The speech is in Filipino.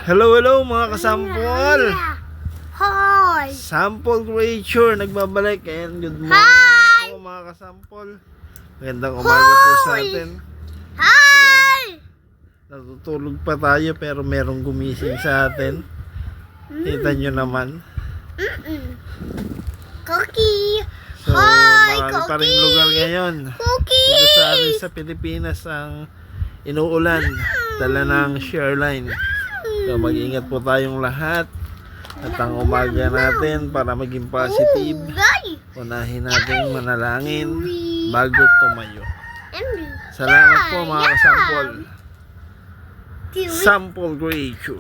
Hello, hello mga kasampol. Hoy! Sample Creature nagbabalik. Ayan, good morning Hi! po mga kasampol. Magandang umaga po sa Hoy! atin. Hi! Natutulog pa tayo pero merong gumising sa atin. Kita nyo naman. Cookie! So, Hi, marami pa rin Cookie! lugar ngayon. Cookie! Dito sa atin sa Pilipinas ang inuulan. Dala ng shoreline. So, mag-ingat po tayong lahat. At ang umaga natin para maging positive, Guy! unahin natin manalangin bago tumayo. Emily! Salamat po mga kasampol. Kiwi! Sample Creature.